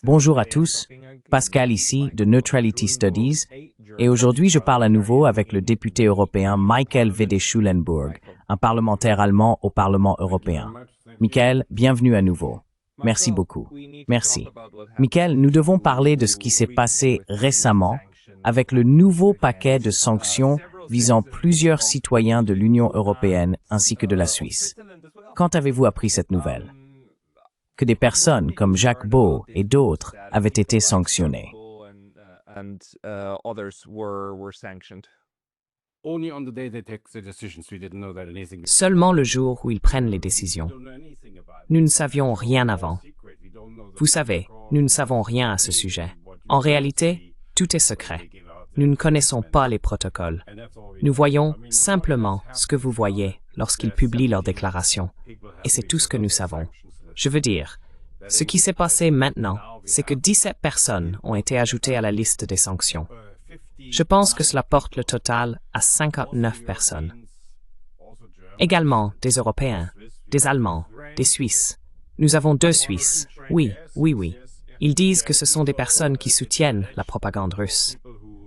Bonjour à tous, Pascal ici de Neutrality Studies, et aujourd'hui je parle à nouveau avec le député européen Michael Wede-Schulenburg, un parlementaire allemand au Parlement européen. Michael, bienvenue à nouveau. Merci beaucoup. Merci. Michael, nous devons parler de ce qui s'est passé récemment avec le nouveau paquet de sanctions visant plusieurs citoyens de l'Union européenne ainsi que de la Suisse. Quand avez-vous appris cette nouvelle? Que des personnes comme Jacques Beau et d'autres avaient été sanctionnées. Seulement le jour où ils prennent les décisions. Nous ne savions rien avant. Vous savez, nous ne savons rien à ce sujet. En réalité, tout est secret. Nous ne connaissons pas les protocoles. Nous voyons simplement ce que vous voyez lorsqu'ils publient leurs déclarations. Et c'est tout ce que nous savons. Je veux dire, ce qui s'est passé maintenant, c'est que 17 personnes ont été ajoutées à la liste des sanctions. Je pense que cela porte le total à 59 personnes. Également des Européens, des Allemands, des Suisses. Nous avons 2 Suisses. Oui. Ils disent que ce sont des personnes qui soutiennent la propagande russe.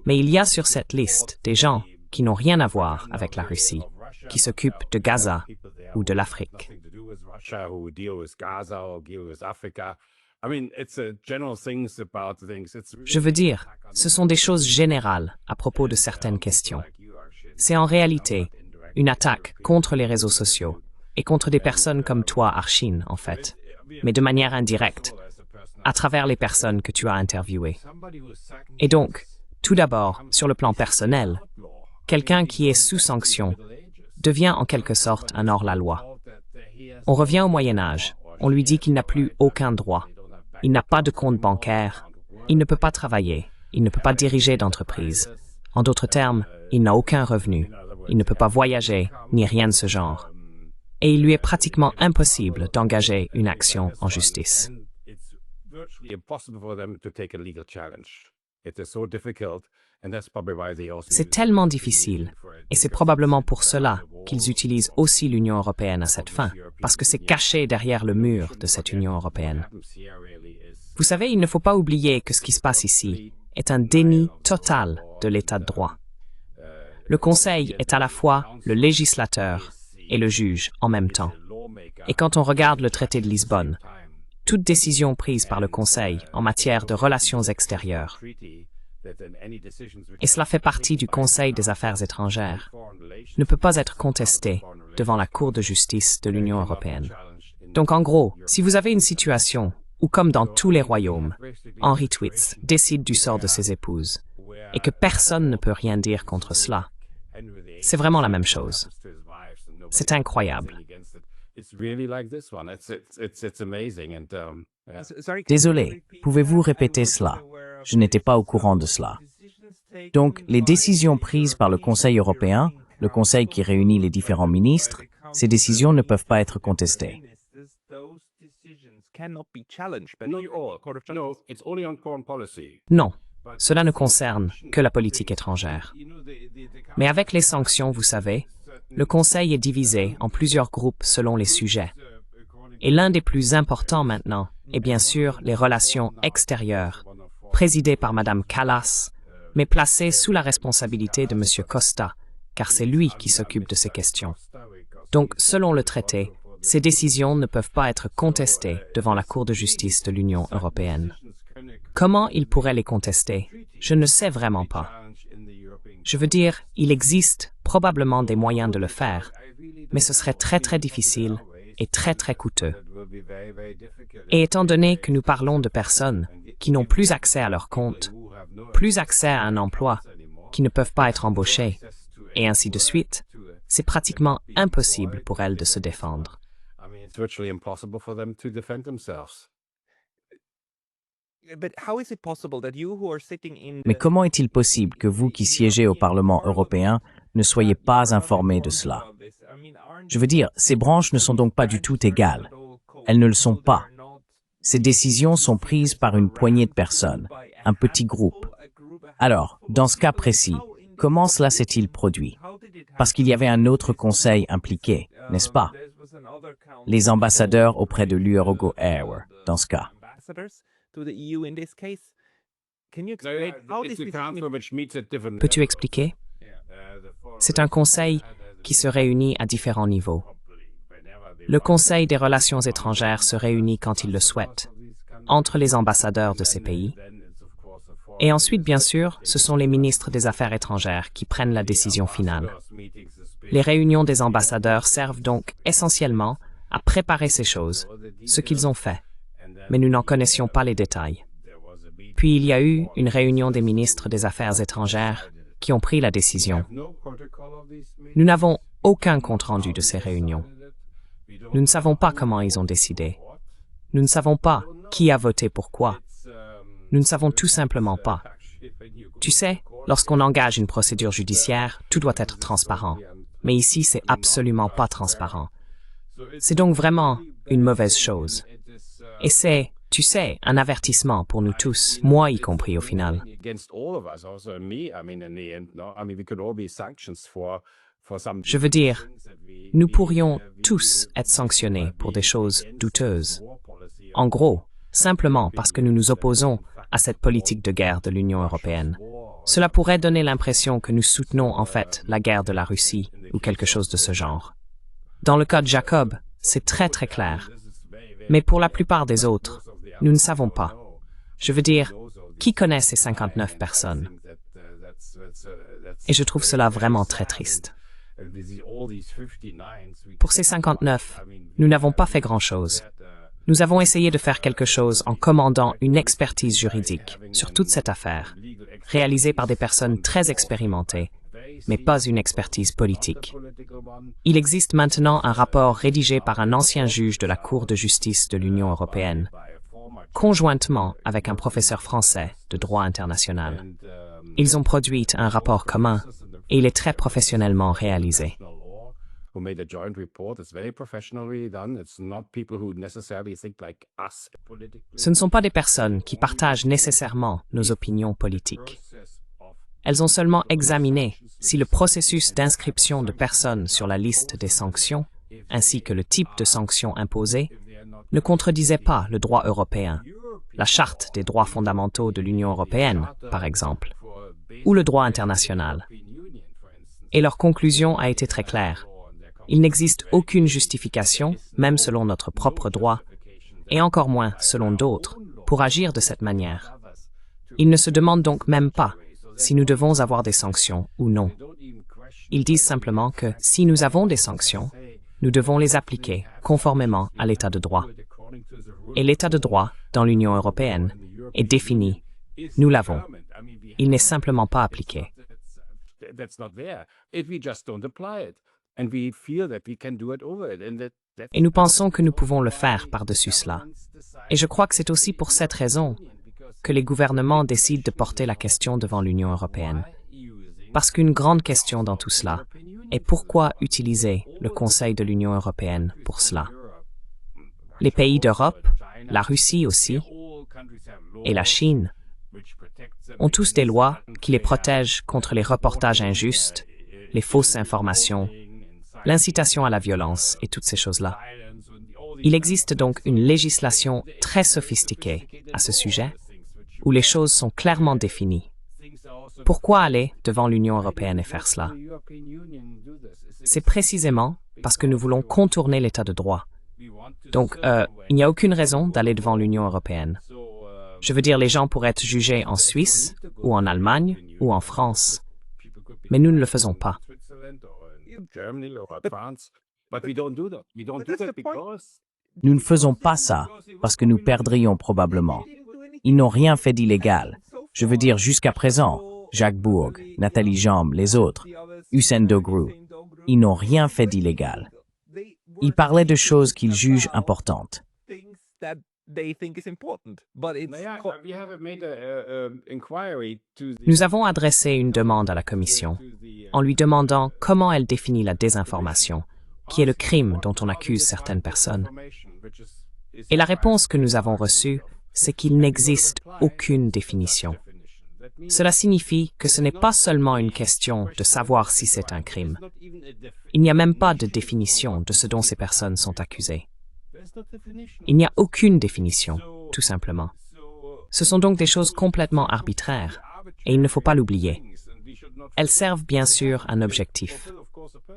Mais il y a sur cette liste des gens qui n'ont rien à voir avec la Russie, qui s'occupent de Gaza ou de l'Afrique. Je veux dire, ce sont des choses générales à propos de certaines questions. C'est en réalité une attaque contre les réseaux sociaux et contre des personnes comme toi, Archine, en fait, mais de manière indirecte, à travers les personnes que tu as interviewées. Et donc, tout d'abord, sur le plan personnel, quelqu'un qui est sous sanction devient en quelque sorte un hors-la-loi. On revient au Moyen-Âge, on lui dit qu'il n'a plus aucun droit. Il n'a pas de compte bancaire, il ne peut pas travailler, il ne peut pas diriger d'entreprise. En d'autres termes, il n'a aucun revenu, il ne peut pas voyager, ni rien de ce genre. Et il lui est pratiquement impossible d'engager une action en justice. C'est tellement difficile, et c'est probablement pour cela qu'ils utilisent aussi l'Union européenne à cette fin, parce que c'est caché derrière le mur de cette Union européenne. Vous savez, il ne faut pas oublier que ce qui se passe ici est un déni total de l'état de droit. Le Conseil est à la fois le législateur et le juge en même temps. Et quand on regarde le traité de Lisbonne, toute décision prise par le Conseil en matière de relations extérieures, et cela fait partie du Conseil des affaires étrangères, ne peut pas être contestée devant la Cour de justice de l'Union européenne. Donc en gros, si vous avez une situation où, comme dans tous les royaumes, Henri Twitz décide du sort de ses épouses, et que personne ne peut rien dire contre cela, c'est vraiment la même chose. C'est incroyable. Désolé, pouvez-vous répéter cela? Je n'étais pas au courant de cela. Donc, les décisions prises par le Conseil européen, le Conseil qui réunit les différents ministres, ces décisions ne peuvent pas être contestées. Non, cela ne concerne que la politique étrangère. Mais avec les sanctions, vous savez, le Conseil est divisé en plusieurs groupes selon les sujets. Et l'un des plus importants maintenant est bien sûr les relations extérieures, présidées par Mme Kallas, mais placées sous la responsabilité de M. Costa, car c'est lui qui s'occupe de ces questions. Donc, selon le traité, ces décisions ne peuvent pas être contestées devant la Cour de justice de l'Union européenne. Comment il pourrait les contester? Je ne sais vraiment pas. Je veux dire, il existe probablement des moyens de le faire, mais ce serait très difficile et très coûteux. Et étant donné que nous parlons de personnes qui n'ont plus accès à leur compte, plus accès à un emploi, qui ne peuvent pas être embauchées, et ainsi de suite, c'est pratiquement impossible pour elles de se défendre. Mais comment est-il possible que vous qui siégez au Parlement européen ne soyez pas informés de cela? Je veux dire, ces branches ne sont donc pas du tout égales. Elles ne le sont pas. Ces décisions sont prises par une poignée de personnes, un petit groupe. Alors, dans ce cas précis, comment cela s'est-il produit? Parce qu'il y avait un autre conseil impliqué, n'est-ce pas? Les ambassadeurs auprès de l'UROGO Air, dans ce cas. Peux-tu expliquer? C'est un conseil qui se réunit à différents niveaux. Le Conseil des relations étrangères se réunit quand il le souhaite, entre les ambassadeurs de ces pays. Et ensuite, bien sûr, ce sont les ministres des Affaires étrangères qui prennent la décision finale. Les réunions des ambassadeurs servent donc essentiellement à préparer ces choses, ce qu'ils ont fait, mais nous n'en connaissions pas les détails. Puis il y a eu une réunion des ministres des Affaires étrangères qui ont pris la décision. Nous n'avons aucun compte-rendu de ces réunions. Nous ne savons pas comment ils ont décidé. Nous ne savons pas qui a voté pourquoi. Nous ne savons tout simplement pas. Tu sais, lorsqu'on engage une procédure judiciaire, tout doit être transparent. Mais ici, c'est absolument pas transparent. C'est donc vraiment une mauvaise chose. Et c'est, tu sais, un avertissement pour nous tous, moi y compris au final. Je veux dire, nous pourrions tous être sanctionnés pour des choses douteuses. En gros, simplement parce que nous nous opposons à cette politique de guerre de l'Union européenne. Cela pourrait donner l'impression que nous soutenons en fait la guerre de la Russie ou quelque chose de ce genre. Dans le cas de Jacob, c'est très clair. Mais pour la plupart des autres, nous ne savons pas. Je veux dire, qui connaît ces 59 personnes? Et je trouve cela vraiment très triste. Pour ces 59, nous n'avons pas fait grand-chose. Nous avons essayé de faire quelque chose en commandant une expertise juridique sur toute cette affaire, réalisée par des personnes très expérimentées, mais pas une expertise politique. Il existe maintenant un rapport rédigé par un ancien juge de la Cour de justice de l'Union européenne, conjointement avec un professeur français de droit international. Ils ont produit un rapport commun et il est très professionnellement réalisé. Ce ne sont pas des personnes qui partagent nécessairement nos opinions politiques. Elles ont seulement examiné si le processus d'inscription de personnes sur la liste des sanctions, ainsi que le type de sanctions imposées, ne contredisait pas le droit européen, la Charte des droits fondamentaux de l'Union européenne, par exemple, ou le droit international. Et leur conclusion a été très claire. Il n'existe aucune justification, même selon notre propre droit, et encore moins selon d'autres, pour agir de cette manière. Ils ne se demandent donc même pas si nous devons avoir des sanctions ou non. Ils disent simplement que si nous avons des sanctions, nous devons les appliquer conformément à l'état de droit. Et l'état de droit dans l'Union européenne est défini. Nous l'avons. Il n'est simplement pas appliqué. Et nous pensons que nous pouvons le faire par-dessus cela. Et je crois que c'est aussi pour cette raison que les gouvernements décident de porter la question devant l'Union européenne. Parce qu'une grande question dans tout cela est pourquoi utiliser le Conseil de l'Union européenne pour cela. Les pays d'Europe, la Russie aussi, et la Chine ont tous des lois qui les protègent contre les reportages injustes, les fausses informations, l'incitation à la violence et toutes ces choses-là. Il existe donc une législation très sophistiquée à ce sujet, où les choses sont clairement définies. Pourquoi aller devant l'Union européenne et faire cela? C'est précisément parce que nous voulons contourner l'état de droit. Donc, il n'y a aucune raison d'aller devant l'Union européenne. Je veux dire, les gens pourraient être jugés en Suisse, ou en Allemagne, ou en France. Mais nous ne le faisons pas. Nous ne faisons pas ça parce que nous perdrions probablement. Ils n'ont rien fait d'illégal. Je veux dire, jusqu'à présent, Jacques Bourg, Nathalie Jambe, les autres, Hussein Dogrou, ils n'ont rien fait d'illégal. Ils parlaient de choses qu'ils jugent importantes. Nous avons adressé une demande à la Commission en lui demandant comment elle définit la désinformation, qui est le crime dont on accuse certaines personnes. Et la réponse que nous avons reçue, c'est qu'il n'existe aucune définition. Cela signifie que ce n'est pas seulement une question de savoir si c'est un crime. Il n'y a même pas de définition de ce dont ces personnes sont accusées. Il n'y a aucune définition, tout simplement. Ce sont donc des choses complètement arbitraires, et il ne faut pas l'oublier. Elles servent bien sûr un objectif,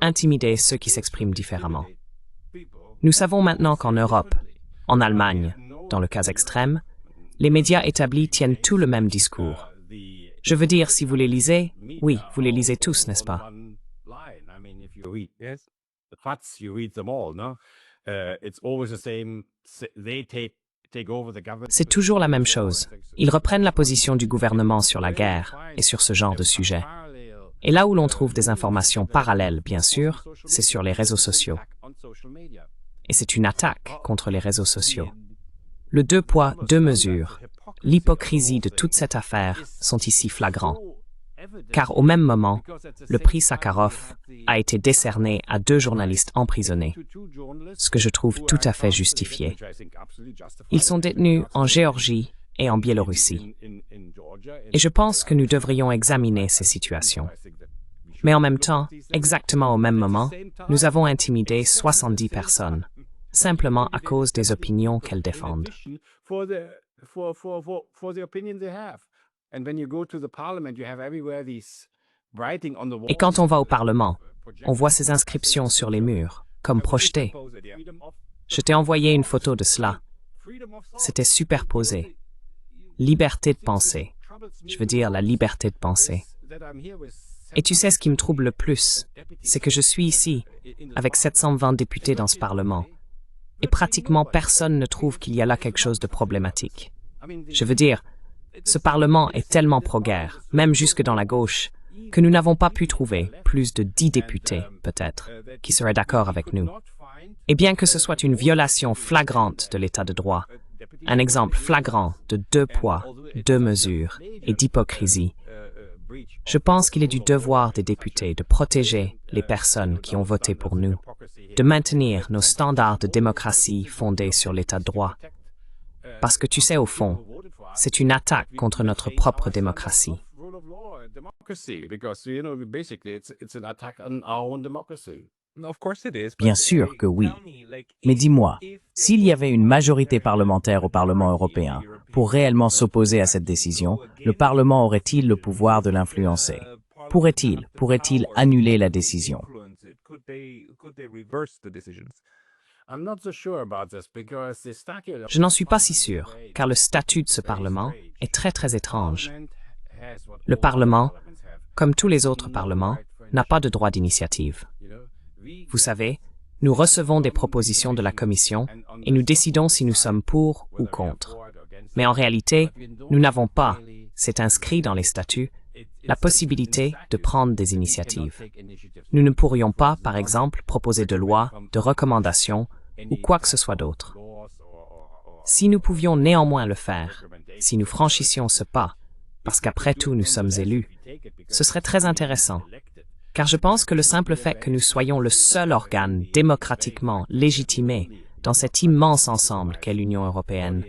intimider ceux qui s'expriment différemment. Nous savons maintenant qu'en Europe, en Allemagne, dans le cas extrême, les médias établis tiennent tout le même discours. Je veux dire, si vous les lisez, oui, vous les lisez tous, n'est-ce pas? C'est toujours la même chose. Ils reprennent la position du gouvernement sur la guerre et sur ce genre de sujet. Et là où l'on trouve des informations parallèles, bien sûr, c'est sur les réseaux sociaux. Et c'est une attaque contre les réseaux sociaux. Le deux poids, deux mesures, l'hypocrisie de toute cette affaire sont ici flagrants. Car au même moment, le prix Sakharov a été décerné à 2 journalistes emprisonnés, ce que je trouve tout à fait justifié. Ils sont détenus en Géorgie et en Biélorussie. Et je pense que nous devrions examiner ces situations. Mais en même temps, exactement au même moment, nous avons intimidé 70 personnes, simplement à cause des opinions qu'elles défendent. Et quand on va au Parlement, on voit ces inscriptions sur les murs, comme projetées. Je t'ai envoyé une photo de cela. C'était superposé. Liberté de penser. Je veux dire la liberté de penser. Et tu sais ce qui me trouble le plus, c'est que je suis ici, avec 720 députés dans ce Parlement, et pratiquement personne ne trouve qu'il y a là quelque chose de problématique. Je veux dire, ce Parlement est tellement pro-guerre, même jusque dans la gauche, que nous n'avons pas pu trouver plus de 10 députés, peut-être, qui seraient d'accord avec nous. Et bien que ce soit une violation flagrante de l'état de droit, un exemple flagrant de 2 poids, 2 mesures et d'hypocrisie, je pense qu'il est du devoir des députés de protéger les personnes qui ont voté pour nous, de maintenir nos standards de démocratie fondés sur l'état de droit. Parce que tu sais, au fond, c'est une attaque contre notre propre démocratie. Bien sûr que oui. Mais dis-moi, s'il y avait une majorité parlementaire au Parlement européen pour réellement s'opposer à cette décision, le Parlement aurait-il le pouvoir de l'influencer? Pourrait-il annuler la décision? Je n'en suis pas si sûr, car le statut de ce Parlement est très étrange. Le Parlement, comme tous les autres parlements, n'a pas de droit d'initiative. Vous savez, nous recevons des propositions de la Commission et nous décidons si nous sommes pour ou contre. Mais en réalité, nous n'avons pas, c'est inscrit dans les statuts, la possibilité de prendre des initiatives. Nous ne pourrions pas, par exemple, proposer de lois, de recommandations ou quoi que ce soit d'autre. Si nous pouvions néanmoins le faire, si nous franchissions ce pas, parce qu'après tout nous sommes élus, ce serait très intéressant. Car je pense que le simple fait que nous soyons le seul organe démocratiquement légitimé dans cet immense ensemble qu'est l'Union européenne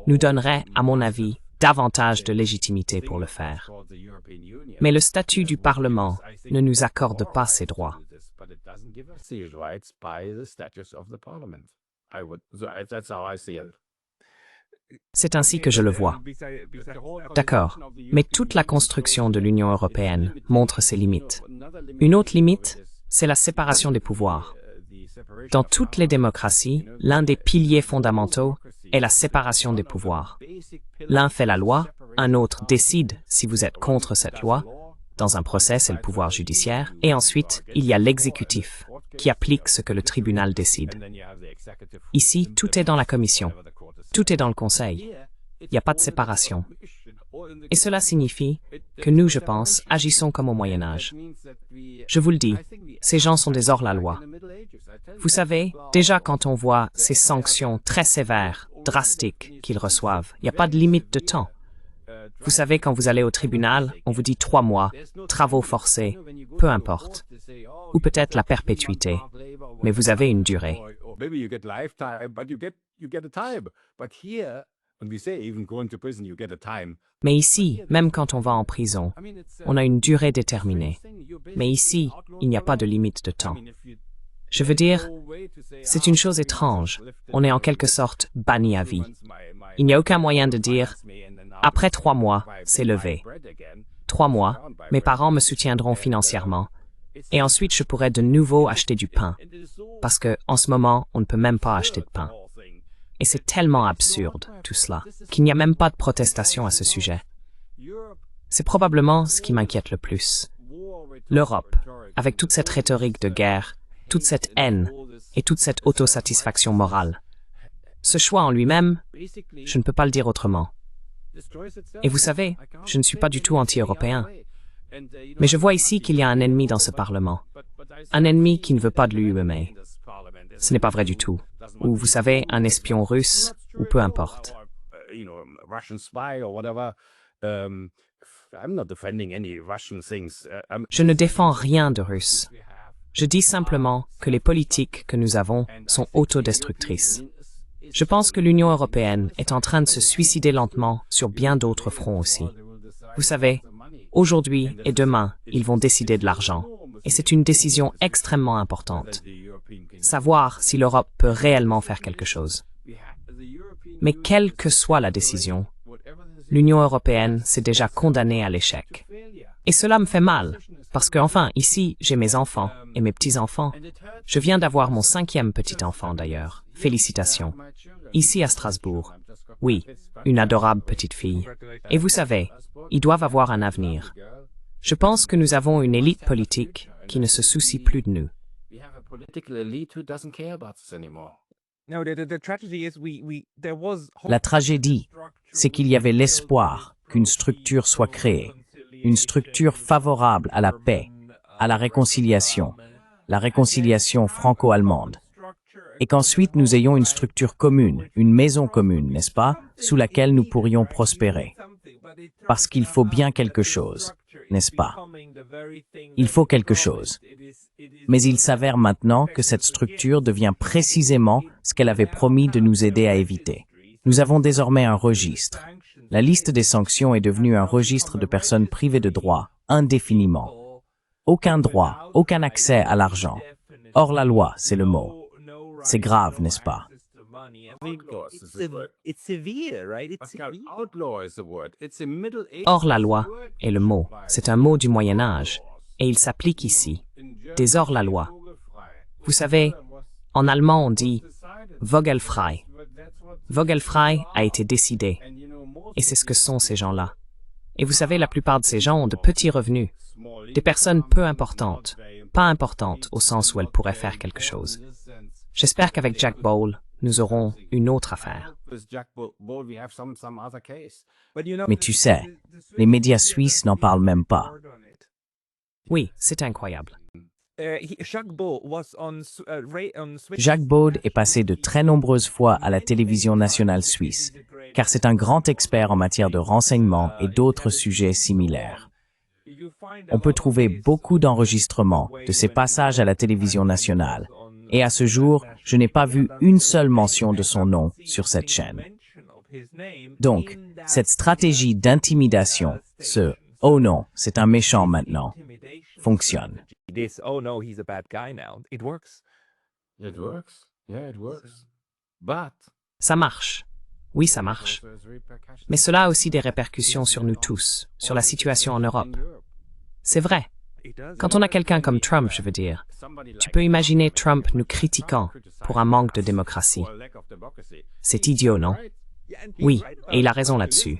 nous donnerait, à mon avis, davantage de légitimité pour le faire. Mais le statut du Parlement ne nous accorde pas ces droits. C'est ainsi que je le vois. D'accord, mais toute la construction de l'Union européenne montre ses limites. Une autre limite, c'est la séparation des pouvoirs. Dans toutes les démocraties, l'un des piliers fondamentaux est la séparation des pouvoirs. L'un fait la loi, un autre décide si vous êtes contre cette loi. Dans un procès, c'est le pouvoir judiciaire. Et ensuite, il y a l'exécutif, qui applique ce que le tribunal décide. Ici, tout est dans la Commission. Tout est dans le Conseil. Il n'y a pas de séparation. Et cela signifie que nous, je pense, agissons comme au Moyen Âge. Je vous le dis, ces gens sont des hors-la-loi. Vous savez, déjà quand on voit ces sanctions très sévères, drastiques qu'ils reçoivent, il n'y a pas de limite de temps. Vous savez, quand vous allez au tribunal, on vous dit 3 mois, travaux forcés, peu importe. Ou peut-être la perpétuité, mais vous avez une durée. Mais ici, même quand on va en prison, on a une durée déterminée. Mais ici, il n'y a pas de limite de temps. Je veux dire, c'est une chose étrange. On est en quelque sorte banni à vie. Il n'y a aucun moyen de dire « Après 3 mois, c'est levé. 3 mois, mes parents me soutiendront financièrement. Et ensuite, je pourrai de nouveau acheter du pain. » Parce que, en ce moment, on ne peut même pas acheter de pain. Et c'est tellement absurde, tout cela, qu'il n'y a même pas de protestation à ce sujet. C'est probablement ce qui m'inquiète le plus. L'Europe, avec toute cette rhétorique de guerre, toute cette haine et toute cette autosatisfaction morale. Ce choix en lui-même, je ne peux pas le dire autrement. Et vous savez, je ne suis pas du tout anti-européen. Mais je vois ici qu'il y a un ennemi dans ce Parlement. Un ennemi qui ne veut pas de l'UEMA. Ce n'est pas vrai du tout. Ou vous savez, un espion russe, ou peu importe. Je ne défends rien de russe. Je dis simplement que les politiques que nous avons sont autodestructrices. Je pense que l'Union européenne est en train de se suicider lentement sur bien d'autres fronts aussi. Vous savez, aujourd'hui et demain, ils vont décider de l'argent. Et c'est une décision extrêmement importante. Savoir si l'Europe peut réellement faire quelque chose. Mais quelle que soit la décision, l'Union européenne s'est déjà condamnée à l'échec. Et cela me fait mal, parce que, enfin, ici, j'ai mes enfants et mes petits-enfants. Je viens d'avoir mon 5e petit-enfant, d'ailleurs. Félicitations. Ici à Strasbourg. Oui, une adorable petite fille. Et vous savez, ils doivent avoir un avenir. Je pense que nous avons une élite politique qui ne se soucie plus de nous. La tragédie, c'est qu'il y avait l'espoir qu'une structure soit créée, une structure favorable à la paix, à la réconciliation franco-allemande, et qu'ensuite nous ayons une structure commune, une maison commune, n'est-ce pas, sous laquelle nous pourrions prospérer. Parce qu'il faut bien quelque chose, n'est-ce pas? Il faut quelque chose. Mais il s'avère maintenant que cette structure devient précisément ce qu'elle avait promis de nous aider à éviter. Nous avons désormais un registre. La liste des sanctions est devenue un registre de personnes privées de droits, indéfiniment. Aucun droit, aucun accès à l'argent. Hors la loi, c'est le mot. C'est grave, n'est-ce pas? Hors la loi est le mot. C'est un mot du Moyen Âge. Et il s'applique ici. Des hors-la-loi. Vous savez, en allemand on dit « vogelfrei ». Vogelfrei a été décidé. Et c'est ce que sont ces gens-là. Et vous savez, la plupart de ces gens ont de petits revenus. Des personnes peu importantes. Pas importantes au sens où elles pourraient faire quelque chose. J'espère qu'avec Jack Bowles, nous aurons une autre affaire. Mais tu sais, les médias suisses n'en parlent même pas. Oui, c'est incroyable. Jacques Baude est passé de très nombreuses fois à la télévision nationale suisse, car c'est un grand expert en matière de renseignement et d'autres sujets similaires. On peut trouver beaucoup d'enregistrements de ses passages à la télévision nationale, et à ce jour, je n'ai pas vu une seule mention de son nom sur cette chaîne. Donc, cette stratégie d'intimidation, ce « oh non, c'est un méchant maintenant », fonctionne. Ça marche. Oui, ça marche. Mais cela a aussi des répercussions sur nous tous, sur la situation en Europe. C'est vrai. Quand on a quelqu'un comme Trump, je veux dire, tu peux imaginer Trump nous critiquant pour un manque de démocratie. C'est idiot, non? Oui, et il a raison là-dessus.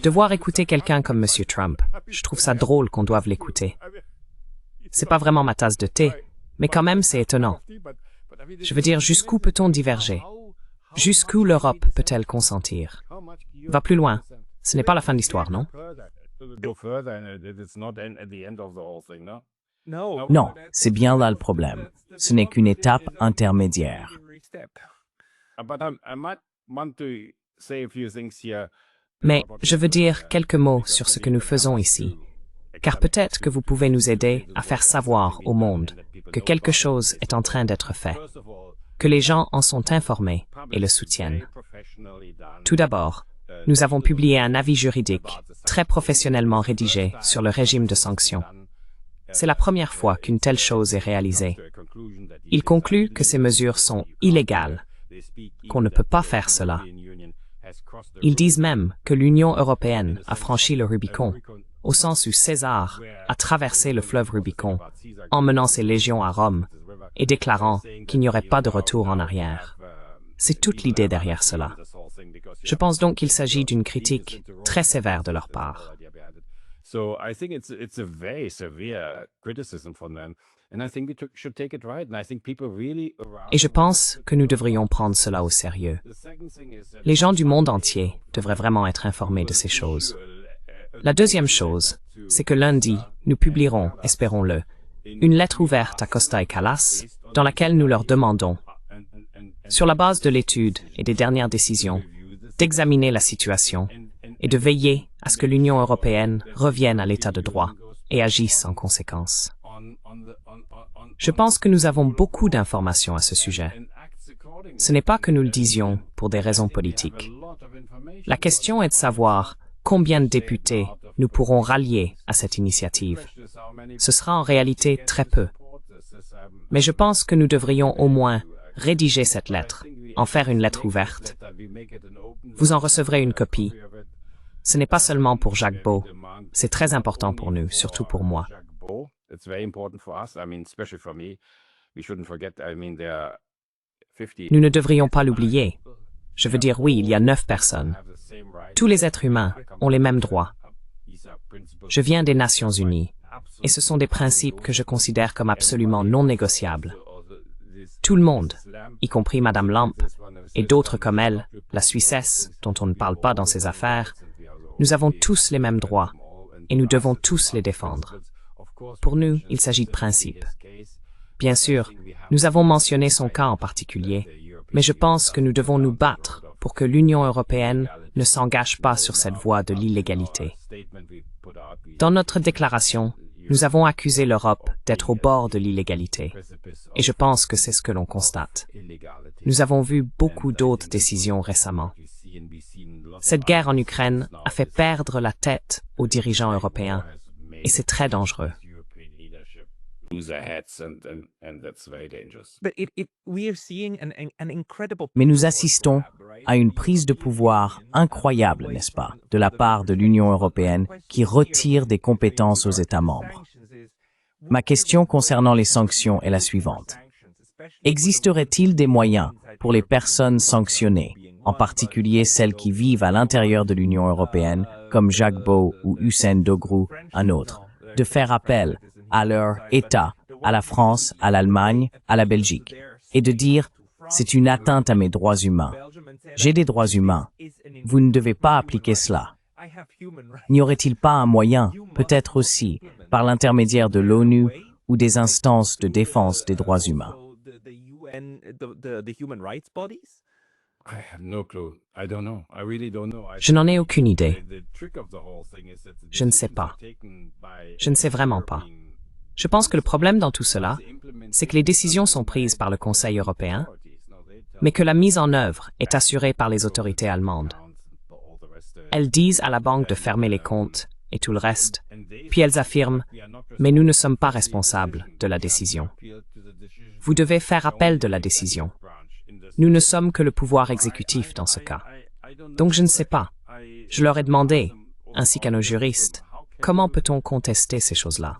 Devoir écouter quelqu'un comme M. Trump, je trouve ça drôle qu'on doive l'écouter. C'est pas vraiment ma tasse de thé, mais quand même c'est étonnant. Je veux dire, jusqu'où peut-on diverger? Jusqu'où l'Europe peut-elle consentir? Va plus loin. Ce n'est pas la fin de l'histoire, non? Non, c'est bien là le problème. Ce n'est qu'une étape intermédiaire. Mais je veux dire quelques mots sur ce que nous faisons ici, car peut-être que vous pouvez nous aider à faire savoir au monde que quelque chose est en train d'être fait, que les gens en sont informés et le soutiennent. Tout d'abord, nous avons publié un avis juridique très professionnellement rédigé sur le régime de sanctions. C'est la première fois qu'une telle chose est réalisée. Il conclut que ces mesures sont illégales, qu'on ne peut pas faire cela. Ils disent même que l'Union européenne a franchi le Rubicon, au sens où César a traversé le fleuve Rubicon, emmenant ses légions à Rome et déclarant qu'il n'y aurait pas de retour en arrière. C'est toute l'idée derrière cela. Je pense donc qu'il s'agit d'une critique très sévère de leur part. Et je pense que nous devrions prendre cela au sérieux. Les gens du monde entier devraient vraiment être informés de ces choses. La deuxième chose, c'est que lundi, nous publierons, espérons-le, une lettre ouverte à Costa et Callas, dans laquelle nous leur demandons, sur la base de l'étude et des dernières décisions, d'examiner la situation et de veiller à ce que l'Union européenne revienne à l'état de droit et agisse en conséquence. Je pense que nous avons beaucoup d'informations à ce sujet. Ce n'est pas que nous le disions pour des raisons politiques. La question est de savoir combien de députés nous pourrons rallier à cette initiative. Ce sera en réalité très peu. Mais je pense que nous devrions au moins rédiger cette lettre, en faire une lettre ouverte. Vous en recevrez une copie. Ce n'est pas seulement pour Jacques Beau, c'est très important pour nous, surtout pour moi. Nous ne devrions pas l'oublier. Je veux dire, oui, il y a 9 personnes. Tous les êtres humains ont les mêmes droits. Je viens des Nations Unies, et ce sont des principes que je considère comme absolument non négociables. Tout le monde, y compris Madame Lampe, et d'autres comme elle, la Suissesse, dont on ne parle pas dans ces affaires, nous avons tous les mêmes droits, et nous devons tous les défendre. Pour nous, il s'agit de principes. Bien sûr, nous avons mentionné son cas en particulier, mais je pense que nous devons nous battre pour que l'Union européenne ne s'engage pas sur cette voie de l'illégalité. Dans notre déclaration, nous avons accusé l'Europe d'être au bord de l'illégalité, et je pense que c'est ce que l'on constate. Nous avons vu beaucoup d'autres décisions récemment. Cette guerre en Ukraine a fait perdre la tête aux dirigeants européens, et c'est très dangereux. Mais nous assistons à une prise de pouvoir incroyable, n'est-ce pas, de la part de l'Union européenne qui retire des compétences aux États membres. Ma question concernant les sanctions est la suivante. Existerait-il des moyens pour les personnes sanctionnées, en particulier celles qui vivent à l'intérieur de l'Union européenne, comme Jacques Beau ou Hussein Dogrou, un autre, de faire appel à leur État, à la France, à l'Allemagne, à la Belgique, et de dire « c'est une atteinte à mes droits humains. J'ai des droits humains. Vous ne devez pas appliquer cela. » N'y aurait-il pas un moyen, peut-être aussi, par l'intermédiaire de l'ONU ou des instances de défense des droits humains? Je n'en ai aucune idée. Je ne sais pas. Je ne sais vraiment pas. Je pense que le problème dans tout cela, c'est que les décisions sont prises par le Conseil européen, mais que la mise en œuvre est assurée par les autorités allemandes. Elles disent à la banque de fermer les comptes et tout le reste, puis elles affirment « mais nous ne sommes pas responsables de la décision. Vous devez faire appel de la décision. Nous ne sommes que le pouvoir exécutif dans ce cas. » Donc je ne sais pas. Je leur ai demandé, ainsi qu'à nos juristes, comment peut-on contester ces choses-là?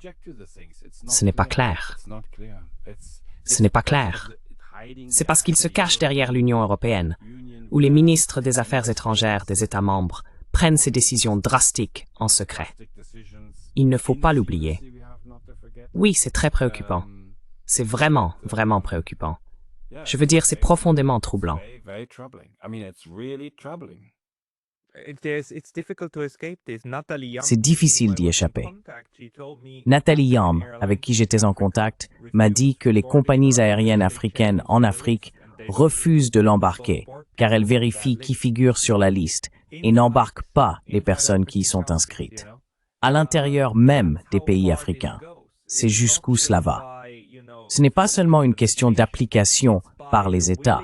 Ce n'est pas clair. Ce n'est pas clair. C'est parce qu'ils se cachent derrière l'Union européenne, où les ministres des Affaires étrangères des États membres prennent ces décisions drastiques en secret. Il ne faut pas l'oublier. Oui, c'est très préoccupant. C'est vraiment, vraiment préoccupant. Je veux dire, c'est profondément troublant. C'est difficile d'y échapper. Nathalie Yamb, avec qui j'étais en contact, m'a dit que les compagnies aériennes africaines en Afrique refusent de l'embarquer, car elles vérifient qui figure sur la liste et n'embarquent pas les personnes qui y sont inscrites. À l'intérieur même des pays africains. C'est jusqu'où cela va. Ce n'est pas seulement une question d'application par les États.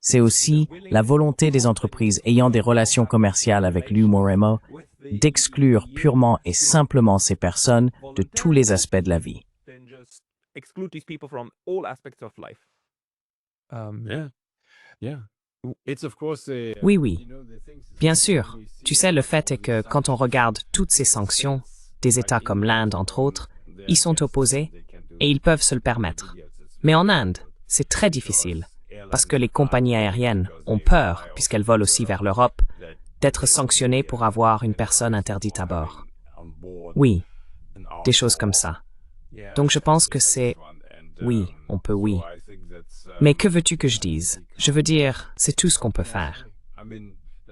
C'est aussi la volonté des entreprises ayant des relations commerciales avec l'UMOREMO d'exclure purement et simplement ces personnes de tous les aspects de la vie. Oui, oui. Bien sûr. Tu sais, le fait est que quand on regarde toutes ces sanctions, des États comme l'Inde, entre autres, y sont opposés et ils peuvent se le permettre. Mais en Inde, c'est très difficile parce que les compagnies aériennes ont peur, puisqu'elles volent aussi vers l'Europe, d'être sanctionnées pour avoir une personne interdite à bord. Oui, des choses comme ça. Donc je pense que c'est... Oui, on peut oui. Mais que veux-tu que je dise? Je veux dire, c'est tout ce qu'on peut faire.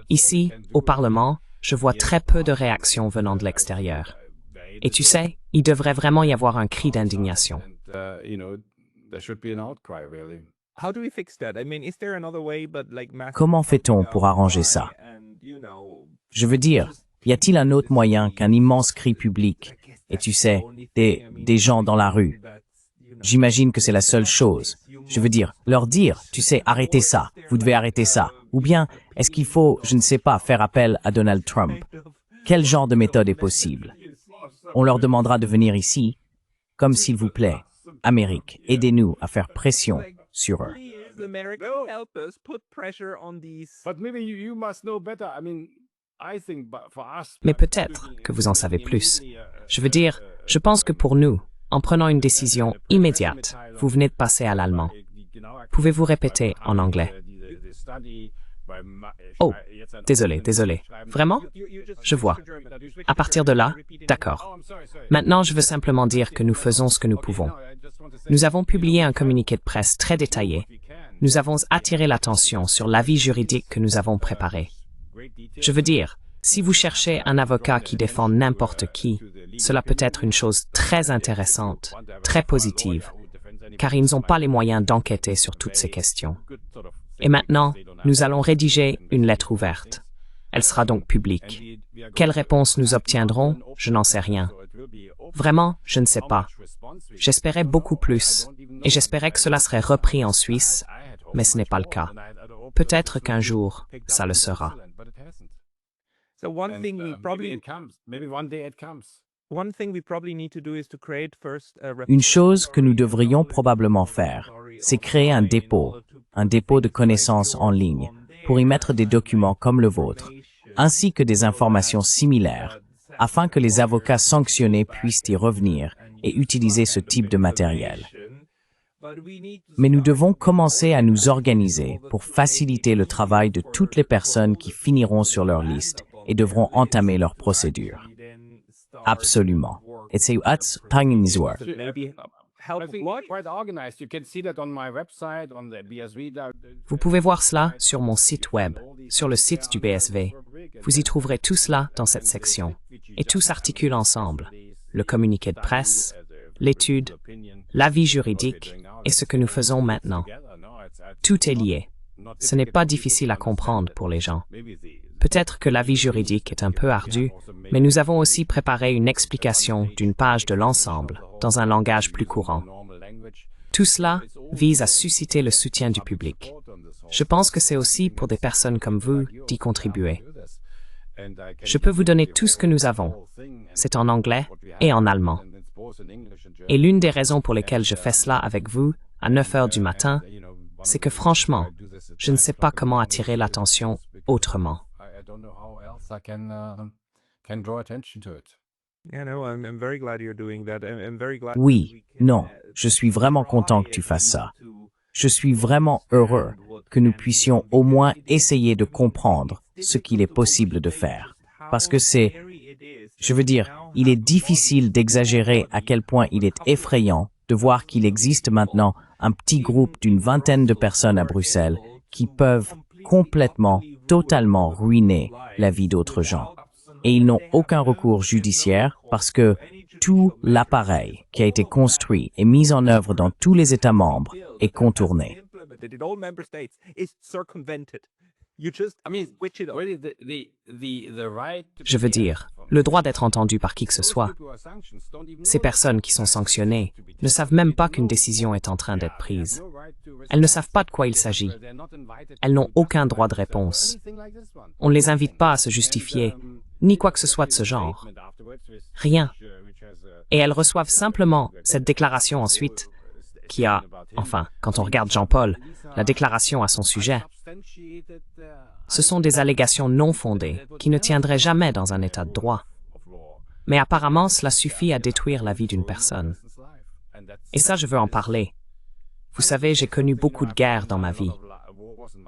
Ici, au Parlement, je vois très peu de réactions venant de l'extérieur. Et tu sais, il devrait vraiment y avoir un cri d'indignation. Comment fait-on pour arranger ça? Je veux dire, y a-t-il un autre moyen qu'un immense cri public, et tu sais, des gens dans la rue? J'imagine que c'est la seule chose. Je veux dire, leur dire, tu sais, arrêtez ça, vous devez arrêter ça. Ou bien, est-ce qu'il faut, je ne sais pas, faire appel à Donald Trump? Quel genre de méthode est possible? On leur demandera de venir ici, comme s'il vous plaît, Amérique, aidez-nous à faire pression sur eux. Mais peut-être que vous en savez plus. Je veux dire, je pense que pour nous, en prenant une décision immédiate, vous venez de passer à l'allemand. Pouvez-vous répéter en anglais? Oh, désolé. Vraiment? Je vois. À partir de là, d'accord. Maintenant, je veux simplement dire que nous faisons ce que nous pouvons. Nous avons publié un communiqué de presse très détaillé. Nous avons attiré l'attention sur l'avis juridique que nous avons préparé. Je veux dire, si vous cherchez un avocat qui défend n'importe qui, cela peut être une chose très intéressante, très positive, car ils n'ont pas les moyens d'enquêter sur toutes ces questions. Et maintenant, nous allons rédiger une lettre ouverte. Elle sera donc publique. Quelle réponse nous obtiendrons? Je n'en sais rien. Vraiment, je ne sais pas. J'espérais beaucoup plus, et j'espérais que cela serait repris en Suisse, mais ce n'est pas le cas. Peut-être qu'un jour, ça le sera. Une chose que nous devrions probablement faire, c'est créer un dépôt de connaissances en ligne, pour y mettre des documents comme le vôtre, ainsi que des informations similaires, afin que les avocats sanctionnés puissent y revenir et utiliser ce type de matériel. Mais nous devons commencer à nous organiser pour faciliter le travail de toutes les personnes qui finiront sur leur liste et devront entamer leur procédure. Absolument. Et c'est Vous pouvez voir cela sur mon site web, sur le site du BSV. Vous y trouverez tout cela dans cette section. Et tout s'articule ensemble. Le communiqué de presse, l'étude, l'avis juridique et ce que nous faisons maintenant. Tout est lié. Ce n'est pas difficile à comprendre pour les gens. Peut-être que l'avis juridique est un peu ardu, mais nous avons aussi préparé une explication d'une page de l'ensemble, dans un langage plus courant. Tout cela vise à susciter le soutien du public. Je pense que c'est aussi pour des personnes comme vous d'y contribuer. Je peux vous donner tout ce que nous avons. C'est en anglais et en allemand. Et l'une des raisons pour lesquelles je fais cela avec vous, à 9 heures du matin, c'est que franchement, je ne sais pas comment attirer l'attention autrement. Oui, non, je suis vraiment content que tu fasses ça. Je suis vraiment heureux que nous puissions au moins essayer de comprendre ce qu'il est possible de faire. Parce que je veux dire, il est difficile d'exagérer à quel point il est effrayant de voir qu'il existe maintenant un petit groupe d'une vingtaine de personnes à Bruxelles qui peuvent complètement, totalement ruiner la vie d'autres gens. Et ils n'ont aucun recours judiciaire parce que tout l'appareil qui a été construit et mis en œuvre dans tous les États membres est contourné. Je veux dire, le droit d'être entendu par qui que ce soit. Ces personnes qui sont sanctionnées ne savent même pas qu'une décision est en train d'être prise. Elles ne savent pas de quoi il s'agit. Elles n'ont aucun droit de réponse. On ne les invite pas à se justifier, ni quoi que ce soit de ce genre. Rien. Et elles reçoivent simplement cette déclaration ensuite, qui a, enfin, quand on regarde Jean-Paul, la déclaration à son sujet. Ce sont des allégations non fondées, qui ne tiendraient jamais dans un état de droit. Mais apparemment, cela suffit à détruire la vie d'une personne. Et ça, je veux en parler. Vous savez, j'ai connu beaucoup de guerres dans ma vie.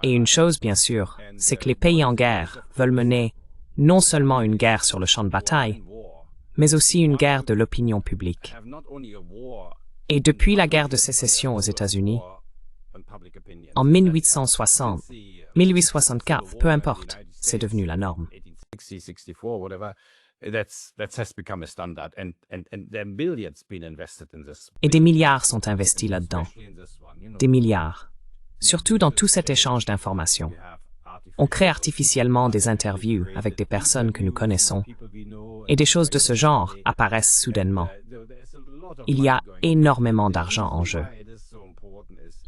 Et une chose, bien sûr, c'est que les pays en guerre veulent mener non seulement une guerre sur le champ de bataille, mais aussi une guerre de l'opinion publique. Et depuis la guerre de sécession aux États-Unis, en 1860, 1864, peu importe, c'est devenu la norme. Et des milliards sont investis là-dedans. Des milliards. Surtout dans tout cet échange d'informations. On crée artificiellement des interviews avec des personnes que nous connaissons, et des choses de ce genre apparaissent soudainement. Il y a énormément d'argent en jeu.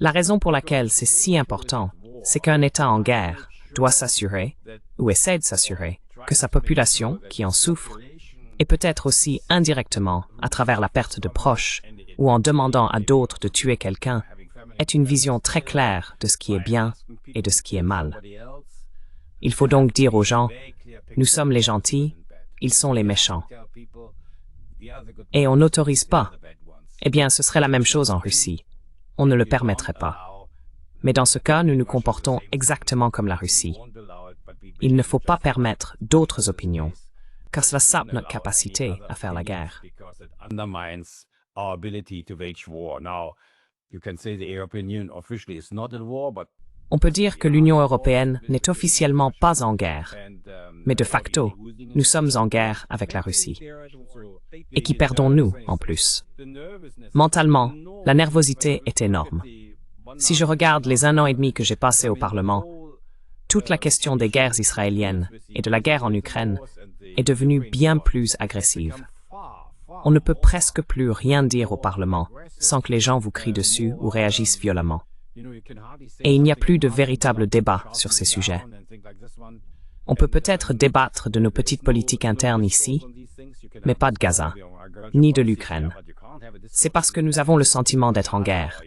La raison pour laquelle c'est si important, c'est qu'un État en guerre doit s'assurer, ou essaie de s'assurer, que sa population, qui en souffre, et peut-être aussi indirectement, à travers la perte de proches, ou en demandant à d'autres de tuer quelqu'un, ait une vision très claire de ce qui est bien et de ce qui est mal. Il faut donc dire aux gens, nous sommes les gentils, ils sont les méchants. Et on n'autorise pas. Eh bien, ce serait la même chose en Russie. On ne le permettrait pas. Mais dans ce cas, nous nous comportons exactement comme la Russie. Il ne faut pas permettre d'autres opinions, car cela sape notre capacité à faire la guerre. On peut dire que l'Union européenne n'est officiellement pas en guerre, mais de facto, nous sommes en guerre avec la Russie. Et qui perdons-nous, en plus? Mentalement, la nervosité est énorme. Si je regarde les 1 an et demi que j'ai passés au Parlement, toute la question des guerres israéliennes et de la guerre en Ukraine est devenue bien plus agressive. On ne peut presque plus rien dire au Parlement sans que les gens vous crient dessus ou réagissent violemment. Et il n'y a plus de véritable débat sur ces sujets. On peut peut-être débattre de nos petites politiques internes ici, mais pas de Gaza, ni de l'Ukraine. C'est parce que nous avons le sentiment d'être en guerre,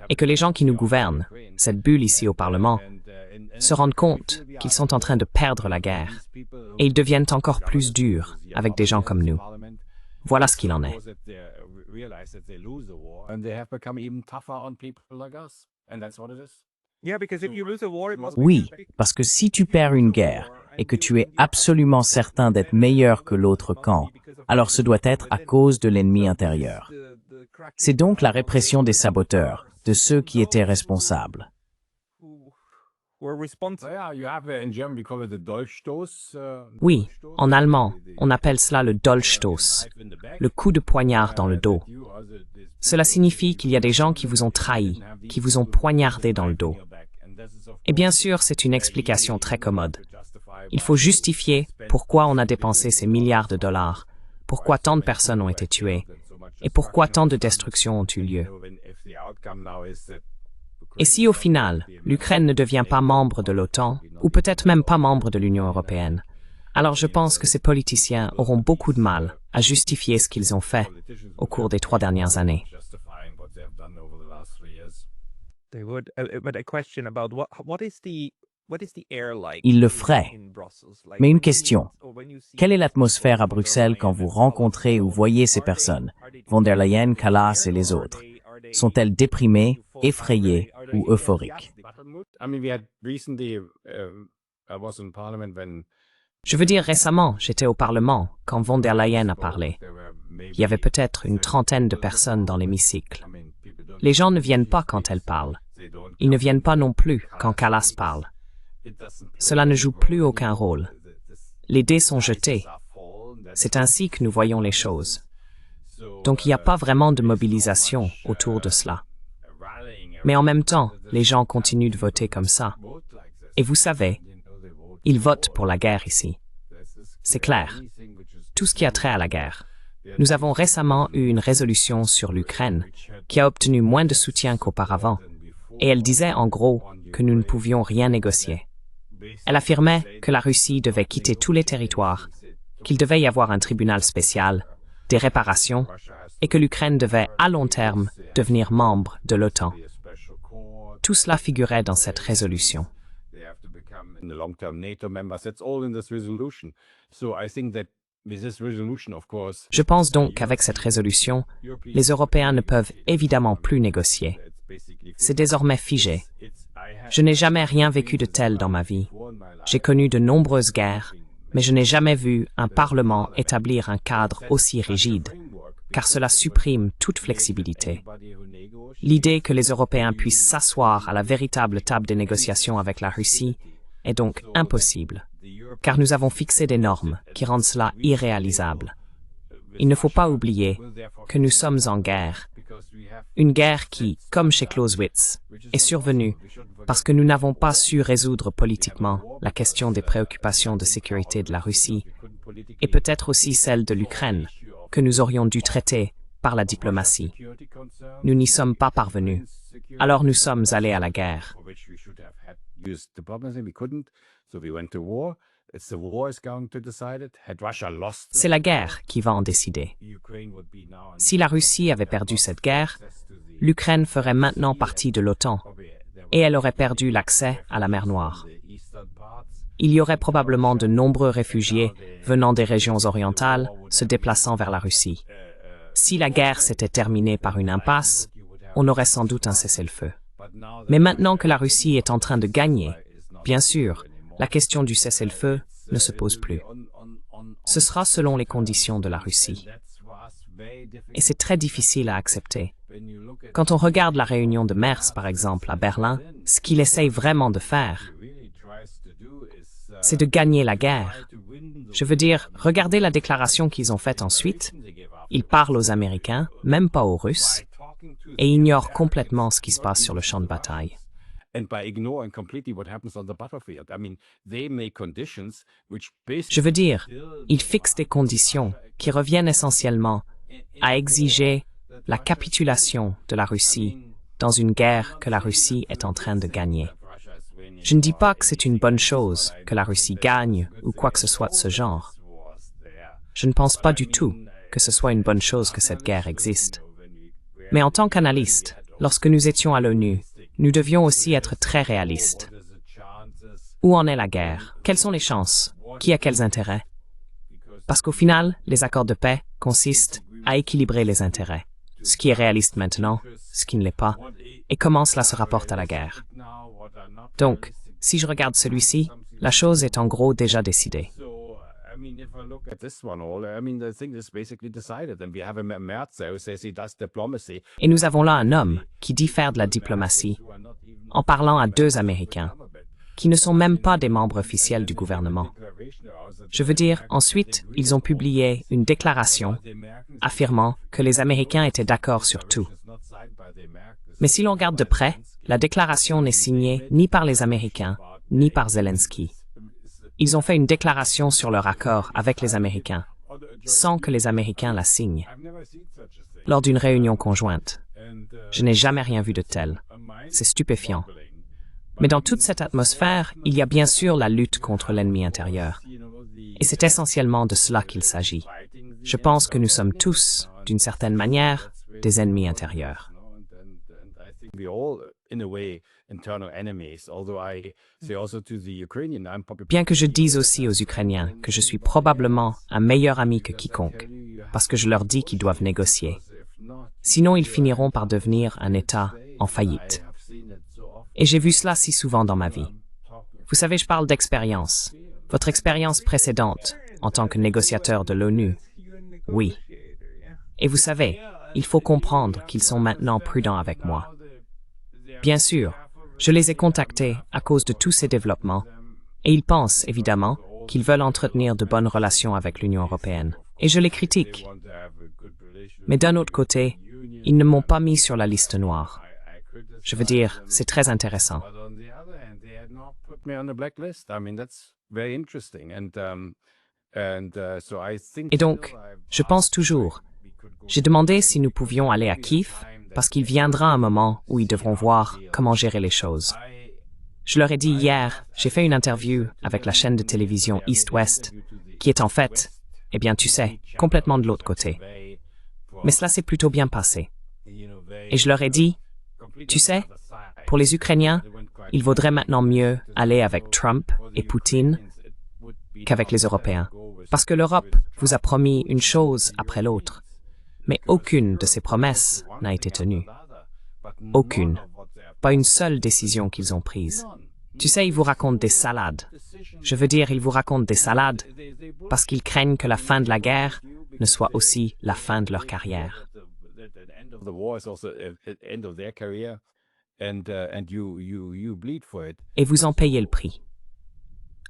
et que les gens qui nous gouvernent, cette bulle ici au Parlement, se rendent compte qu'ils sont en train de perdre la guerre, et ils deviennent encore plus durs avec des gens comme nous. Voilà ce qu'il en est. Oui, parce que si tu perds une guerre et que tu es absolument certain d'être meilleur que l'autre camp, alors ce doit être à cause de l'ennemi intérieur. C'est donc la répression des saboteurs, de ceux qui étaient responsables. Oui, en allemand, on appelle cela le Dolchstoß, le coup de poignard dans le dos. Cela signifie qu'il y a des gens qui vous ont trahi, qui vous ont poignardé dans le dos. Et bien sûr, c'est une explication très commode. Il faut justifier pourquoi on a dépensé ces milliards de dollars, pourquoi tant de personnes ont été tuées, et pourquoi tant de destructions ont eu lieu. Et si au final, l'Ukraine ne devient pas membre de l'OTAN, ou peut-être même pas membre de l'Union européenne, alors je pense que ces politiciens auront beaucoup de mal à justifier ce qu'ils ont fait au cours des 3 dernières années. Ils le feraient. Mais une question. Quelle est l'atmosphère à Bruxelles quand vous rencontrez ou voyez ces personnes, von der Leyen, Kallas et les autres? Sont-elles déprimées, effrayées ou euphoriques? Je veux dire, récemment, j'étais au Parlement quand von der Leyen a parlé. Il y avait peut-être une 30aine de personnes dans l'hémicycle. Les gens ne viennent pas quand elle parle. Ils ne viennent pas non plus quand Kallas parle. Cela ne joue plus aucun rôle. Les dés sont jetés. C'est ainsi que nous voyons les choses. Donc il n'y a pas vraiment de mobilisation autour de cela. Mais en même temps, les gens continuent de voter comme ça. Et vous savez, ils votent pour la guerre ici. c'est clair. Tout ce qui a trait à la guerre. Nous avons récemment eu une résolution sur l'Ukraine qui a obtenu moins de soutien qu'auparavant, et elle disait en gros que nous ne pouvions rien négocier. Elle affirmait que la Russie devait quitter tous les territoires, qu'il devait y avoir un tribunal spécial, des réparations, et que l'Ukraine devait, à long terme, devenir membre de l'OTAN. Tout cela figurait dans cette résolution. Je pense donc qu'avec cette résolution, les Européens ne peuvent évidemment plus négocier. C'est désormais figé. Je n'ai jamais rien vécu de tel dans ma vie. J'ai connu de nombreuses guerres, mais je n'ai jamais vu un Parlement établir un cadre aussi rigide, car cela supprime toute flexibilité. L'idée que les Européens puissent s'asseoir à la véritable table des négociations avec la Russie est donc impossible, car nous avons fixé des normes qui rendent cela irréalisable. Il ne faut pas oublier que nous sommes en guerre. Une guerre qui, comme chez Clausewitz, est survenue parce que nous n'avons pas su résoudre politiquement la question des préoccupations de sécurité de la Russie et peut-être aussi celle de l'Ukraine, que nous aurions dû traiter par la diplomatie. Nous n'y sommes pas parvenus. Alors nous sommes allés à la guerre. C'est la guerre qui va en décider. Si la Russie avait perdu cette guerre, l'Ukraine ferait maintenant partie de l'OTAN et elle aurait perdu l'accès à la mer Noire. Il y aurait probablement de nombreux réfugiés venant des régions orientales se déplaçant vers la Russie. Si la guerre s'était terminée par une impasse, on aurait sans doute un cessez-le-feu. Mais maintenant que la Russie est en train de gagner, bien sûr, la question du cessez-le-feu ne se pose plus. Ce sera selon les conditions de la Russie. Et c'est très difficile à accepter. Quand on regarde la réunion de Merz, par exemple, à Berlin, ce qu'il essaye vraiment de faire, c'est de gagner la guerre. Je veux dire, regardez la déclaration qu'ils ont faite ensuite. Ils parlent aux Américains, même pas aux Russes, et ignorent complètement ce qui se passe sur le champ de bataille. Je veux dire, ils fixent des conditions qui reviennent essentiellement à exiger la capitulation de la Russie dans une guerre que la Russie est en train de gagner. Je ne dis pas que c'est une bonne chose que la Russie gagne ou quoi que ce soit de ce genre. Je ne pense pas du tout que ce soit une bonne chose que cette guerre existe. Mais en tant qu'analystes, lorsque nous étions à l'ONU, nous devions aussi être très réalistes. Où en est la guerre? Quelles sont les chances? Qui a quels intérêts? Parce qu'au final, les accords de paix consistent à équilibrer les intérêts. Ce qui est réaliste maintenant, ce qui ne l'est pas, et comment cela se rapporte à la guerre. Donc, si je regarde celui-ci, la chose est en gros déjà décidée. Et nous avons là un homme qui diffère de la diplomatie en parlant à deux Américains, qui ne sont même pas des membres officiels du gouvernement. Je veux dire, ensuite, ils ont publié une déclaration affirmant que les Américains étaient d'accord sur tout. Mais si l'on regarde de près, la déclaration n'est signée ni par les Américains, ni par Zelensky. Ils ont fait une déclaration sur leur accord avec les Américains, sans que les Américains la signent, lors d'une réunion conjointe. Je n'ai jamais rien vu de tel. C'est stupéfiant. Mais dans toute cette atmosphère, il y a bien sûr la lutte contre l'ennemi intérieur. Et c'est essentiellement de cela qu'il s'agit. Je pense que nous sommes tous, d'une certaine manière, des ennemis intérieurs. Bien que je dise aussi aux Ukrainiens que je suis probablement un meilleur ami que quiconque, parce que je leur dis qu'ils doivent négocier. Sinon, ils finiront par devenir un État en faillite. Et j'ai vu cela si souvent dans ma vie. Vous savez, je parle d'expérience. Votre expérience précédente, en tant que négociateur de l'ONU. Oui. Et vous savez, il faut comprendre qu'ils sont maintenant prudents avec moi. Bien sûr, je les ai contactés à cause de tous ces développements, et ils pensent, évidemment, qu'ils veulent entretenir de bonnes relations avec l'Union européenne. Et je les critique. Mais d'un autre côté, ils ne m'ont pas mis sur la liste noire. Je veux dire, c'est très intéressant. Et donc, je pense toujours, j'ai demandé si nous pouvions aller à Kiev parce qu'il viendra un moment où ils devront voir comment gérer les choses. Je leur ai dit hier, j'ai fait une interview avec la chaîne de télévision East-West, qui est en fait, eh bien tu sais, complètement de l'autre côté. Mais cela s'est plutôt bien passé. Et je leur ai dit, tu sais, pour les Ukrainiens, il vaudrait maintenant mieux aller avec Trump et Poutine qu'avec les Européens. Parce que l'Europe vous a promis une chose après l'autre. Mais aucune de ces promesses n'a été tenue. Aucune. Pas une seule décision qu'ils ont prise. Tu sais, ils vous racontent des salades. Je veux dire, ils vous racontent des salades parce qu'ils craignent que la fin de la guerre ne soit aussi la fin de leur carrière. Et vous en payez le prix.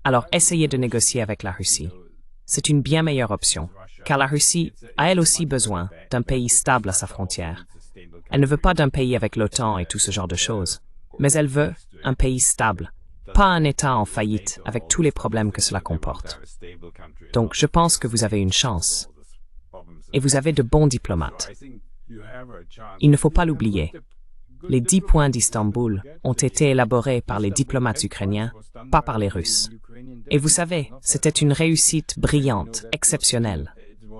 Alors essayez de négocier avec la Russie. C'est une bien meilleure option, car la Russie a elle aussi besoin d'un pays stable à sa frontière. Elle ne veut pas d'un pays avec l'OTAN et tout ce genre de choses, mais elle veut un pays stable, pas un État en faillite avec tous les problèmes que cela comporte. Donc je pense que vous avez une chance. Et vous avez de bons diplomates. Il ne faut pas l'oublier. Les 10 points d'Istanbul ont été élaborés par les diplomates ukrainiens, pas par les Russes. Et vous savez, c'était une réussite brillante, exceptionnelle.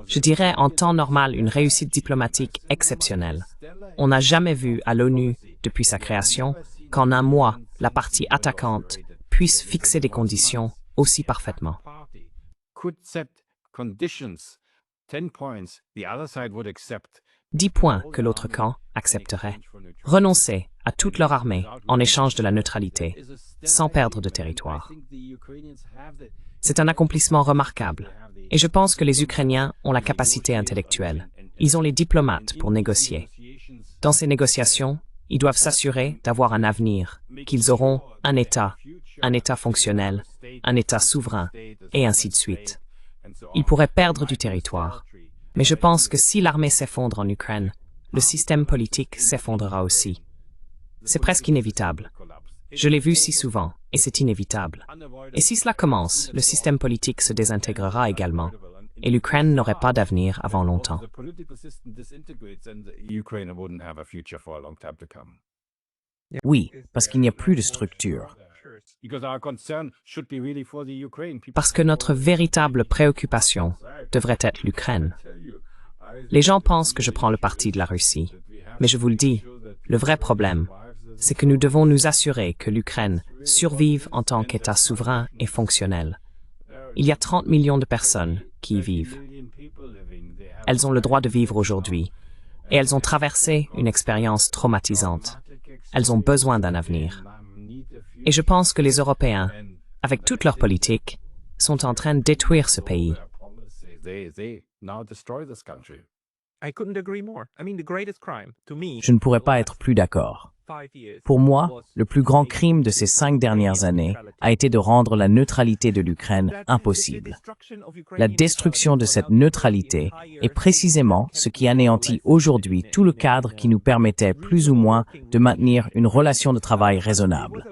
Je dirais en temps normal une réussite diplomatique exceptionnelle. On n'a jamais vu à l'ONU, depuis sa création, qu'en un mois, la partie attaquante puisse fixer des conditions aussi parfaitement. 10 points que l'autre camp accepterait. Renoncer à toute leur armée en échange de la neutralité, sans perdre de territoire. C'est un accomplissement remarquable, et je pense que les Ukrainiens ont la capacité intellectuelle. Ils ont les diplomates pour négocier. Dans ces négociations, ils doivent s'assurer d'avoir un avenir, qu'ils auront un État fonctionnel, un État souverain, et ainsi de suite. Ils pourraient perdre du territoire. Mais je pense que si l'armée s'effondre en Ukraine, le système politique s'effondrera aussi. C'est presque inévitable. Je l'ai vu si souvent, et c'est inévitable. Et si cela commence, le système politique se désintégrera également, et l'Ukraine n'aurait pas d'avenir avant longtemps. Oui, parce qu'il n'y a plus de structure. Parce que notre véritable préoccupation devrait être l'Ukraine. Les gens pensent que je prends le parti de la Russie, mais je vous le dis, le vrai problème, c'est que nous devons nous assurer que l'Ukraine survive en tant qu'État souverain et fonctionnel. Il y a 30 millions de personnes qui y vivent. Elles ont le droit de vivre aujourd'hui, et elles ont traversé une expérience traumatisante. Elles ont besoin d'un avenir. Et je pense que les Européens, avec toute leur politique, sont en train de détruire ce pays. Je ne pourrais pas être plus d'accord. Pour moi, le plus grand crime de ces 5 dernières années a été de rendre la neutralité de l'Ukraine impossible. La destruction de cette neutralité est précisément ce qui anéantit aujourd'hui tout le cadre qui nous permettait plus ou moins de maintenir une relation de travail raisonnable.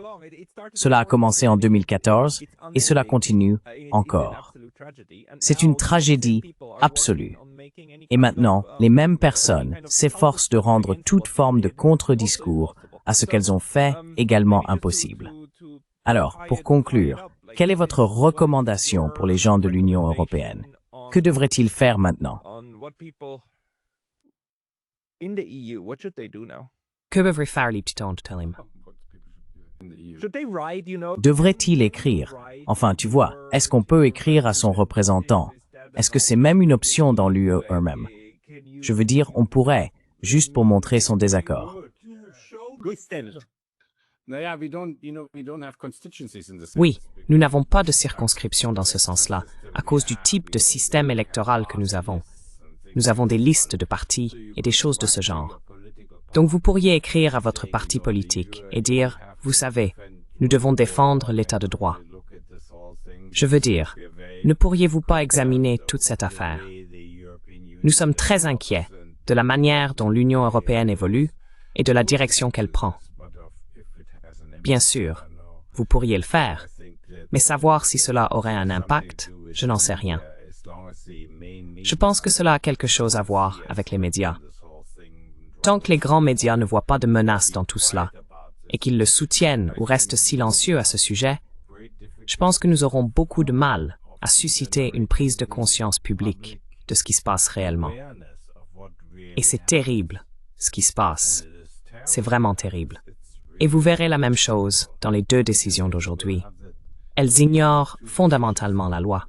Cela a commencé en 2014 et cela continue encore. C'est une tragédie absolue. Et maintenant, les mêmes personnes s'efforcent de rendre toute forme de contre-discours à ce qu'elles ont fait également impossible. Alors, pour conclure, quelle est votre recommandation pour les gens de l'Union européenne? Que devraient-ils faire maintenant? Que devrait faire les petits Telim? Devrait-il écrire? Enfin, tu vois, est-ce qu'on peut écrire à son représentant? Est-ce que c'est même une option dans l'UE eux-mêmes? Je veux dire, on pourrait, juste pour montrer son désaccord. Oui, nous n'avons pas de circonscription dans ce sens-là, à cause du type de système électoral que nous avons. Nous avons des listes de partis et des choses de ce genre. Donc vous pourriez écrire à votre parti politique et dire, vous savez, nous devons défendre l'état de droit. Je veux dire, ne pourriez-vous pas examiner toute cette affaire? Nous sommes très inquiets de la manière dont l'Union européenne évolue et de la direction qu'elle prend. Bien sûr, vous pourriez le faire, mais savoir si cela aurait un impact, je n'en sais rien. Je pense que cela a quelque chose à voir avec les médias. Tant que les grands médias ne voient pas de menace dans tout cela, et qu'ils le soutiennent ou restent silencieux à ce sujet, je pense que nous aurons beaucoup de mal à susciter une prise de conscience publique de ce qui se passe réellement. Et c'est terrible, ce qui se passe. C'est vraiment terrible. Et vous verrez la même chose dans les deux décisions d'aujourd'hui. Elles ignorent fondamentalement la loi.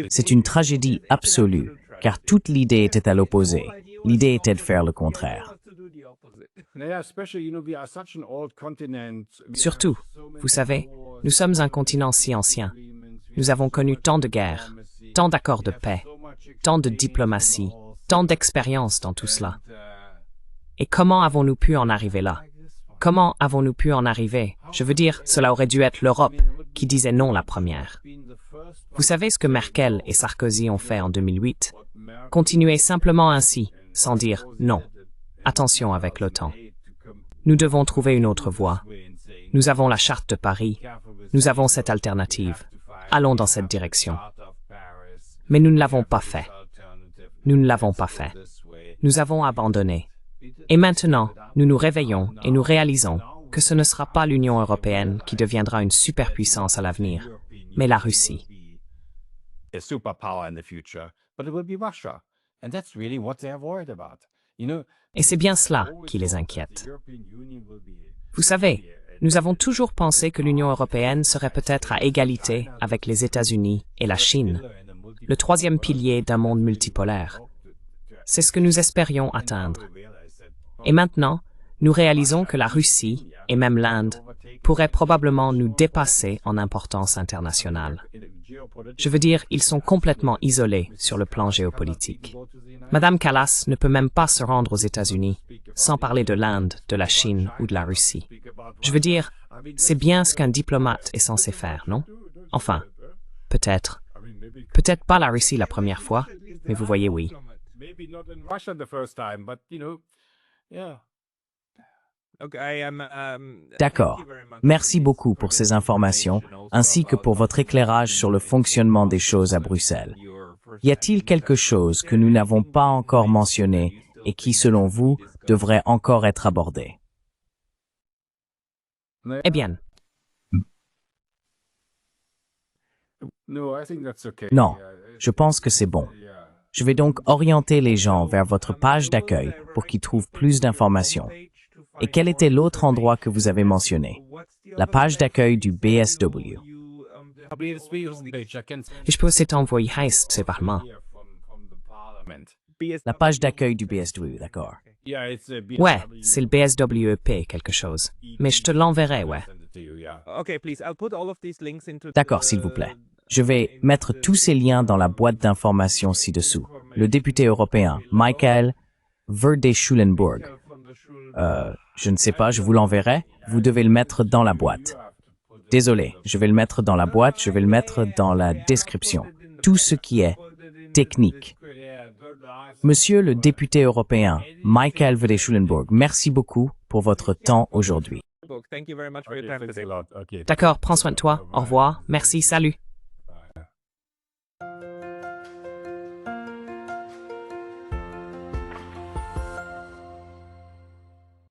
C'est une tragédie absolue, car toute l'idée était à l'opposé. L'idée était de faire le contraire. Surtout, vous savez, nous sommes un continent si ancien. Nous avons connu tant de guerres, tant d'accords de paix, tant de diplomatie, tant d'expérience dans tout cela. Et comment avons-nous pu en arriver là? Comment avons-nous pu en arriver? Je veux dire, cela aurait dû être l'Europe qui disait non la première. Vous savez ce que Merkel et Sarkozy ont fait en 2008? Continuez simplement ainsi, sans dire non. Attention avec l'OTAN. Nous devons trouver une autre voie. Nous avons la Charte de Paris. Nous avons cette alternative. Allons dans cette direction. Mais nous ne l'avons pas fait. Nous ne l'avons pas fait. Nous avons abandonné. Et maintenant, nous nous réveillons et nous réalisons que ce ne sera pas l'Union européenne qui deviendra une superpuissance à l'avenir, mais la Russie. Et c'est bien cela qui les inquiète. Vous savez, nous avons toujours pensé que l'Union européenne serait peut-être à égalité avec les États-Unis et la Chine, le troisième pilier d'un monde multipolaire. C'est ce que nous espérions atteindre. Et maintenant, nous réalisons que la Russie, et même l'Inde, pourraient probablement nous dépasser en importance internationale. Je veux dire, ils sont complètement isolés sur le plan géopolitique. Madame Kallas ne peut même pas se rendre aux États-Unis, sans parler de l'Inde, de la Chine ou de la Russie. Je veux dire, c'est bien ce qu'un diplomate est censé faire, non? Enfin, peut-être. Peut-être pas la Russie la première fois, mais vous voyez, oui. D'accord. Merci beaucoup pour ces informations, ainsi que pour votre éclairage sur le fonctionnement des choses à Bruxelles. Y a-t-il quelque chose que nous n'avons pas encore mentionné et qui, selon vous, devrait encore être abordé? Eh bien. Non, je pense que c'est bon. Je vais donc orienter les gens vers votre page d'accueil pour qu'ils trouvent plus d'informations. Et quel était l'autre endroit que vous avez mentionné? La page d'accueil du BSW. Et je peux aussi t'envoyer c'est par main. La page d'accueil du BSW, d'accord. Ouais, c'est le BSWEP quelque chose. Mais je te l'enverrai, ouais. D'accord, s'il vous plaît. Je vais mettre tous ces liens dans la boîte d'informations ci-dessous. Le député européen, Michael Verde-Schulenburg. Je ne sais pas, je vous l'enverrai. Vous devez le mettre dans la boîte. Désolé, je vais le mettre dans la boîte, je vais le mettre dans la description. Tout ce qui est technique. Monsieur le député européen, Michael Verde-Schulenburg, merci beaucoup pour votre temps aujourd'hui. D'accord, prends soin de toi. Au revoir. Merci, salut.